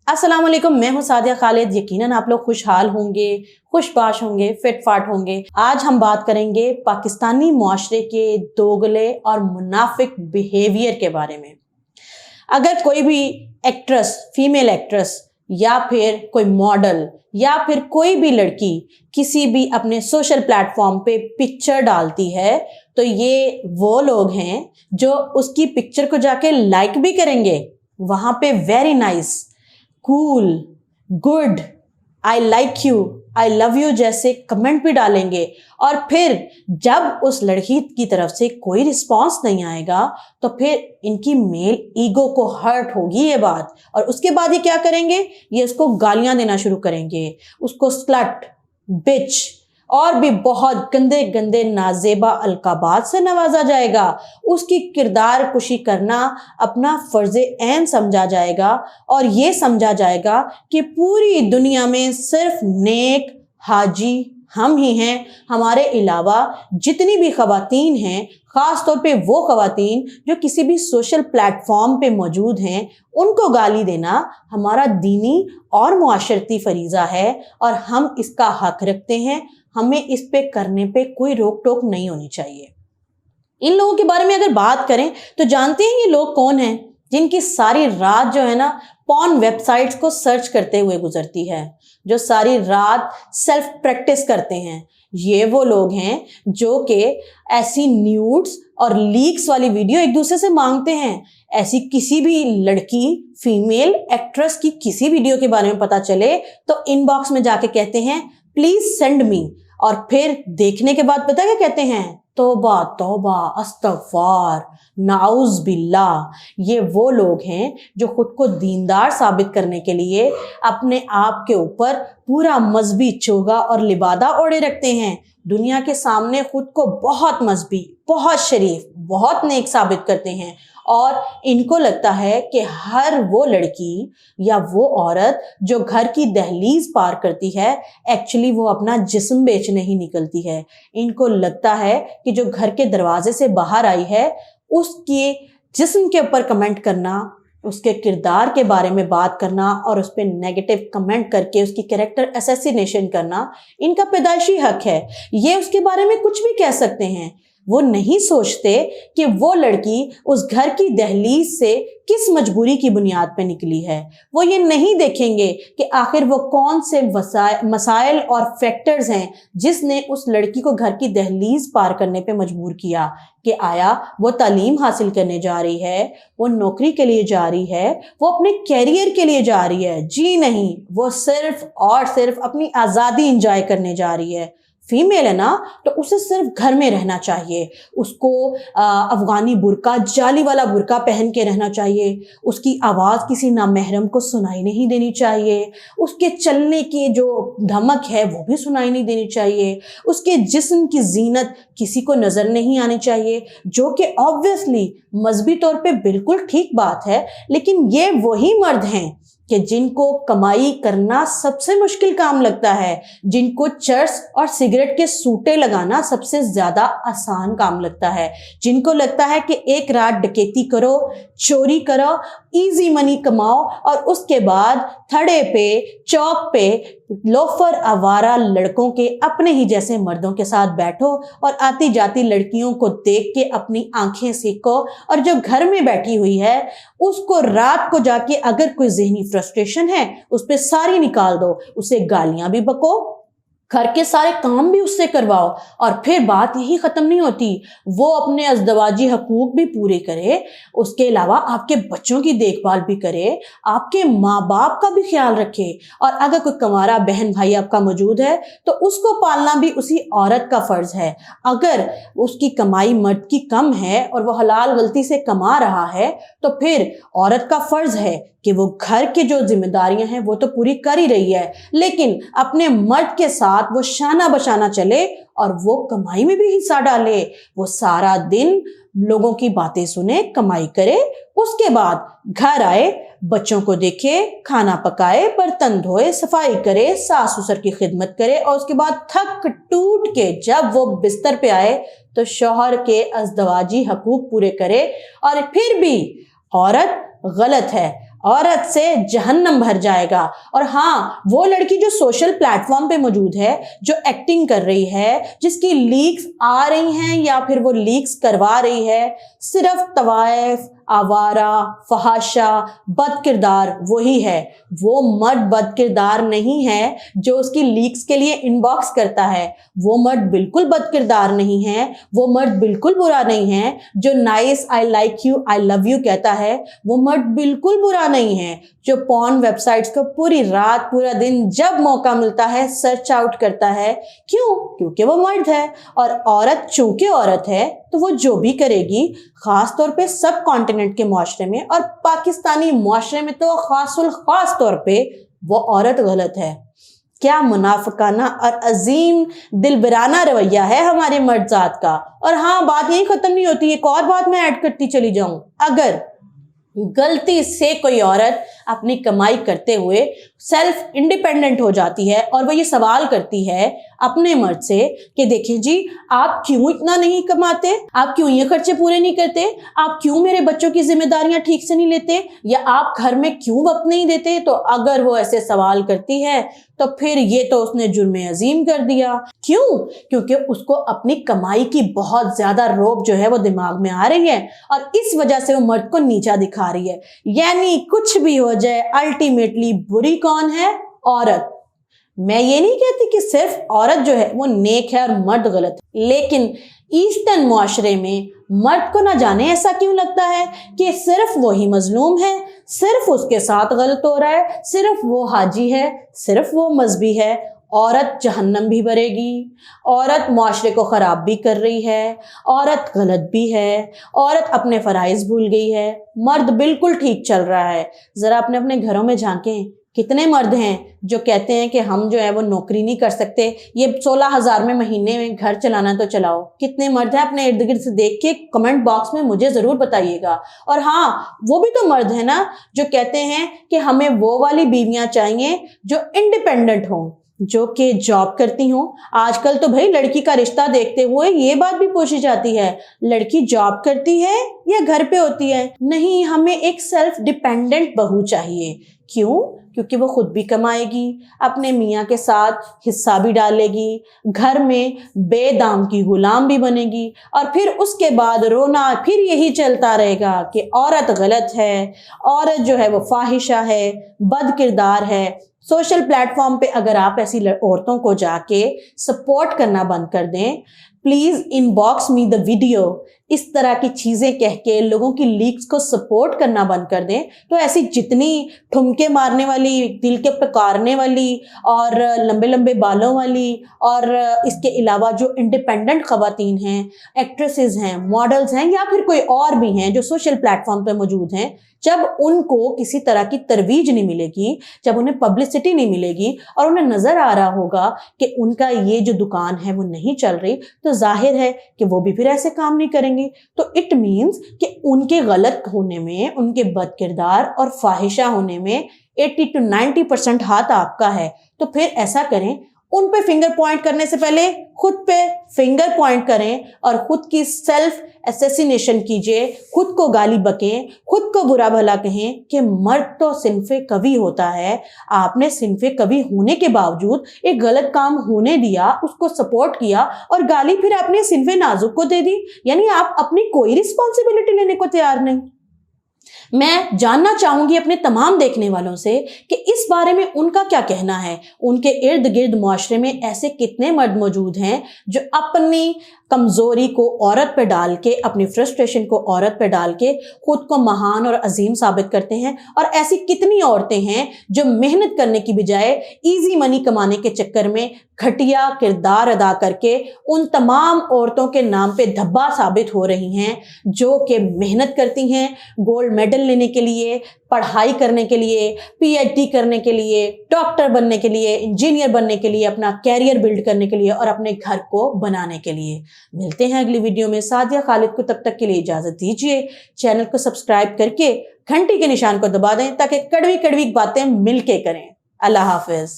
अस्सलाम वालेकुम, मैं हूं सादिया खालिद। यकीनन आप लोग खुशहाल होंगे, खुशबाश होंगे, फिट फाट होंगे। आज हम बात करेंगे पाकिस्तानी मुआशरे के दोगले और मुनाफिक बिहेवियर के बारे में। अगर कोई भी एक्ट्रेस, फीमेल एक्ट्रेस या फिर कोई मॉडल या फिर कोई भी लड़की किसी भी अपने सोशल प्लेटफॉर्म पे पिक्चर डालती है तो ये वो लोग हैं जो उसकी पिक्चर को जाके लाइक भी करेंगे, वहां पे very nice, cool, good, I like you, I love you जैसे कमेंट भी डालेंगे। और फिर जब उस लड़की की तरफ से कोई रिस्पॉन्स नहीं आएगा तो फिर इनकी मेल ईगो को हर्ट होगी ये बात, और उसके बाद ये क्या करेंगे, ये उसको गालियां देना शुरू करेंगे, उसको स्लट, बिच और भी बहुत गंदे गंदे नाजेबा अलकाबात से नवाजा जाएगा। उसकी किरदार कुशी करना अपना फर्ज ऐन समझा जाएगा और ये समझा जाएगा कि पूरी दुनिया में सिर्फ नेक हाजी हम ही हैं। हमारे अलावा जितनी भी खवातीन हैं, ख़ास तौर पे वो खवातीन जो किसी भी सोशल प्लेटफॉर्म पे मौजूद हैं, उनको गाली देना हमारा दीनी और मुआशरती फरीज़ा है और हम इसका हक रखते हैं। हमें इस पे करने पे कोई रोक टोक नहीं होनी चाहिए। इन लोगों के बारे में अगर बात करें तो जानते हैं ये लोग कौन हैं जिनकी सारी रात जो है ना पॉर्न वेबसाइट्स को सर्च करते हुए गुजरती है, जो सारी रात सेल्फ प्रैक्टिस करते हैं। ये वो लोग हैं जो कि ऐसी न्यूड्स और लीक्स वाली वीडियो एक दूसरे से मांगते हैं। ऐसी किसी भी लड़की, फीमेल एक्ट्रेस की किसी वीडियो के बारे में पता चले तो इनबॉक्स में जाके कहते हैं प्लीज सेंड मी, और फिर देखने के बाद पता क्या कहते हैं, तौबा तौबा अस्तगफार नाउज बिल्लाह। ये वो लोग हैं जो खुद को दीनदार साबित करने के लिए अपने आप के ऊपर पूरा मजहबी चोगा और लिबादा ओढ़े रखते हैं। दुनिया के सामने खुद को बहुत मजहबी, बहुत शरीफ, बहुत नेक साबित करते हैं और इनको लगता है कि हर वो लड़की या वो औरत जो घर की दहलीज पार करती है, एक्चुअली वो अपना जिस्म बेचने ही निकलती है। इनको लगता है कि जो घर के दरवाजे से बाहर आई है उसके जिस्म के ऊपर कमेंट करना, उसके किरदार के बारे में बात करना और उस पर नेगेटिव कमेंट करके उसकी कैरेक्टर असैसिनेशन करना इनका पैदाइशी हक है। ये उसके बारे में कुछ भी कह सकते हैं। वो नहीं सोचते कि वो लड़की उस घर की दहलीज से किस मजबूरी की बुनियाद पे निकली है। वो ये नहीं देखेंगे कि आखिर वो कौन से मसाइल और फैक्टर्स हैं जिसने उस लड़की को घर की दहलीज पार करने पे मजबूर किया। कि आया वो तालीम हासिल करने जा रही है, वो नौकरी के लिए जा रही है, वो अपने कैरियर के लिए जा रही है? जी नहीं, वो सिर्फ और सिर्फ अपनी आज़ादी इंजॉय करने जा रही है। फीमेल है ना तो उसे सिर्फ घर में रहना चाहिए, उसको अफगानी बुर्का, जाली वाला बुर्का पहन के रहना चाहिए, उसकी आवाज़ किसी नामहरम को सुनाई नहीं देनी चाहिए, उसके चलने की जो धमक है वो भी सुनाई नहीं देनी चाहिए, उसके जिस्म की जीनत किसी को नज़र नहीं आनी चाहिए, जो कि ऑब्वियसली मजहबी तौर पे बिल्कुल ठीक बात है। लेकिन ये वही मर्द हैं कि जिनको कमाई करना सबसे मुश्किल काम लगता है, जिनको चर्स और सिगरेट के सूटे लगाना सबसे ज्यादा आसान काम लगता है, जिनको लगता है कि एक रात डकैती करो, चोरी करो, इजी मनी कमाओ और उसके बाद थड़े पे, चौक पे लोफर आवारा लड़कों के अपने ही जैसे मर्दों के साथ बैठो और आती जाती लड़कियों को देख के अपनी आंखें सेको, और जो घर में बैठी हुई है उसको रात को जाके अगर कोई ज़हनी फ्रस्ट्रेशन है उस पर सारी निकाल दो, उसे गालियां भी बको, घर के सारे काम भी उससे करवाओ, और फिर बात यही ख़त्म नहीं होती, वो अपने अज़दवाजी हकूक़ भी पूरे करे, उसके अलावा आपके बच्चों की देखभाल भी करे, आपके माँ बाप का भी ख्याल रखे, और अगर कोई कंवारा बहन भाई आपका मौजूद है तो उसको पालना भी उसी औरत का फ़र्ज़ है। अगर उसकी कमाई मर्द की कम है और वो हलाल गलती से कमा रहा है तो फिर औरत का फ़र्ज़ है कि वो घर के जो जिम्मेदारियां हैं वो तो पूरी कर ही रही है, लेकिन अपने मर्द के साथ वो शाना बशाना चले और वो कमाई में भी हिस्सा डाले। वो सारा दिन लोगों की बातें सुने, कमाई करे, उसके बाद घर आए, बच्चों को देखे, खाना पकाए, बर्तन धोए, सफाई करे, सास ससुर की खिदमत करे, और उसके बाद थक टूट के जब वो बिस्तर पे आए तो शौहर के अज़दवाजी हकूक पूरे करे। और फिर भी औरत गलत है, औरत से जहन्नम भर जाएगा। और हाँ, वो लड़की जो सोशल प्लेटफॉर्म पे मौजूद है, जो एक्टिंग कर रही है, जिसकी लीक्स आ रही हैं या फिर वो लीक्स करवा रही है, सिर्फ तवाइफ, आवारा, फहाशा, बद किरदार वही है। वो मर्द बद किरदार नहीं है जो उसकी लीक्स के लिए इनबॉक्स करता है। वो मर्द बिल्कुल बद किरदार नहीं है। वो मर्द बिल्कुल बुरा नहीं है जो nice, I like you, I love you कहता है। वो मर्द बिल्कुल बुरा नहीं है जो पॉर्न वेबसाइट्स को पूरी रात पूरा दिन जब मौका मिलता है सर्च आउट करता है। क्यों? क्योंकि वो मर्द है। और औरत चूंकि औरत है तो वो जो भी करेगी, खास तौर पे सब कॉन्टिनेंट के मुआशरे में और पाकिस्तानी मुआशरे में तो खास तौर पे वो औरत गलत है। क्या मुनाफिकाना और अजीम दिलबराना रवैया है हमारे मर्द जात का। और हाँ, बात यही खत्म नहीं होती, एक और बात मैं ऐड करती चली जाऊं। अगर गलती से कोई औरत अपनी कमाई करते हुए सेल्फ इंडिपेंडेंट हो जाती है और वो ये सवाल करती है अपने मर्द से कि देखें जी, आप क्यों इतना नहीं कमाते, आप क्यों ये खर्चे पूरे नहीं करते, आप क्यों मेरे बच्चों की जिम्मेदारियां ठीक से नहीं लेते, या आप घर में क्यों वक्त नहीं देते। तो अगर वो ऐसे सवाल करती है तो फिर ये तो उसने जुर्म अजीम कर दिया। क्यों? क्योंकि उसको अपनी कमाई की बहुत ज्यादा रोब जो है वो दिमाग में आ रही है और इस वजह से वो मर्द को नीचा दिखा रही है। यानी कुछ भी हो जाए, अल्टीमेटली बुरी कौन है? औरत। मैं ये नहीं कहती कि सिर्फ औरत जो है वो नेक है और मर्द गलत है, लेकिन ईस्टर्न मुआशरे में मर्द को ना जाने ऐसा क्यों लगता है कि सिर्फ वही मजलूम है, सिर्फ उसके साथ गलत हो रहा है, सिर्फ वो हाजी है, सिर्फ वो मजहबी है। औरत जहन्नम भी भरेगी, औरत मुआशरे को ख़राब भी कर रही है, औरत गलत भी है, औरत अपने फ़राइज़ भूल गई है, मर्द बिल्कुल ठीक चल रहा है। ज़रा अपने अपने घरों में झांकें, कितने मर्द हैं जो कहते हैं कि हम जो है वो नौकरी नहीं कर सकते, ये 16,000 में महीने में घर चलाना तो चलाओ। कितने मर्द हैं? अपने इर्द गिर्द से देख के कमेंट बॉक्स में मुझे ज़रूर बताइएगा। और हाँ, वो भी तो मर्द है ना जो कहते हैं कि हमें वो वाली बीवियां चाहिए जो इंडिपेंडेंट हों, जो कि जॉब करती हूँ। आजकल तो भाई लड़की का रिश्ता देखते हुए ये बात भी पूछी जाती है, लड़की जॉब करती है या घर पे होती है? नहीं, हमें एक सेल्फ डिपेंडेंट बहू चाहिए। क्यों? क्योंकि वो खुद भी कमाएगी, अपने मियाँ के साथ हिस्सा भी डालेगी, घर में बेदाम की गुलाम भी बनेगी, और फिर उसके बाद रोना फिर यही चलता रहेगा कि औरत गलत है, औरत जो है वो फाहिशा है, बद किरदार है। सोशल प्लेटफॉर्म पे अगर आप ऐसी औरतों को जाके सपोर्ट करना बंद कर दें, please inbox me the video, इस तरह की चीजें कह के लोगों की लीक्स को सपोर्ट करना बंद कर दें, तो ऐसी जितनी ठुमके मारने वाली, दिल के पुकारने वाली और लंबे लंबे बालों वाली और इसके अलावा जो इंडिपेंडेंट खवातीन हैं, एक्ट्रेसेस हैं, मॉडल्स हैं या फिर कोई और भी हैं जो सोशल प्लेटफॉर्म पे मौजूद हैं, जब उनको किसी तरह की तरवीज नहीं मिलेगी, जब उन्हें पब्लिसिटी नहीं मिलेगी और उन्हें नजर आ रहा होगा कि उनका ये जो दुकान है वो नहीं चल रही, तो जाहिर है कि वो भी फिर ऐसे काम नहीं करेंगे। तो इट मीन्स कि उनके गलत होने में, उनके बद किरदार और फाहिशा होने में 80 to 90% हाथ आपका है। तो फिर ऐसा करें, उन पे फिंगर पॉइंट करने से पहले खुद पे फिंगर पॉइंट करें और खुद की सेल्फ एसेसिनेशन कीजिए, खुद को गाली बकें, खुद को बुरा भला कहें कि मर्द तो सिन्फे कवि होता है। आपने सिन्फे कवि होने के बावजूद एक गलत काम होने दिया, उसको सपोर्ट किया और गाली फिर आपने सिन्फे नाजुक को दे दी। यानी आप अपनी कोई रिस्पॉन्सिबिलिटी लेने को तैयार नहीं। मैं जानना चाहूंगी अपने तमाम देखने वालों से कि इस बारे में उनका क्या कहना है। उनके इर्द गिर्द मुआशरे में ऐसे कितने मर्द मौजूद हैं जो अपनी कमजोरी को औरत पे डाल के, अपनी फ्रस्ट्रेशन को औरत पे डाल के खुद को महान और अजीम साबित करते हैं, और ऐसी कितनी औरतें हैं जो मेहनत करने की बजाय इजी मनी कमाने के चक्कर में घटिया किरदार अदा करके उन तमाम औरतों के नाम पे धब्बा साबित हो रही हैं जो कि मेहनत करती हैं गोल्ड मेडल लेने के लिए, पढ़ाई करने के लिए, पीएचडी करने के लिए, डॉक्टर बनने के लिए, इंजीनियर बनने के लिए, अपना कैरियर बिल्ड करने के लिए और अपने घर को बनाने के लिए। मिलते हैं अगली वीडियो में। सादिया खालिद को तब तक के लिए इजाजत दीजिए। चैनल को सब्सक्राइब करके घंटी के निशान को दबा दें ताकि कड़वी कड़वी बातें मिलके करें। अल्लाह हाफिज।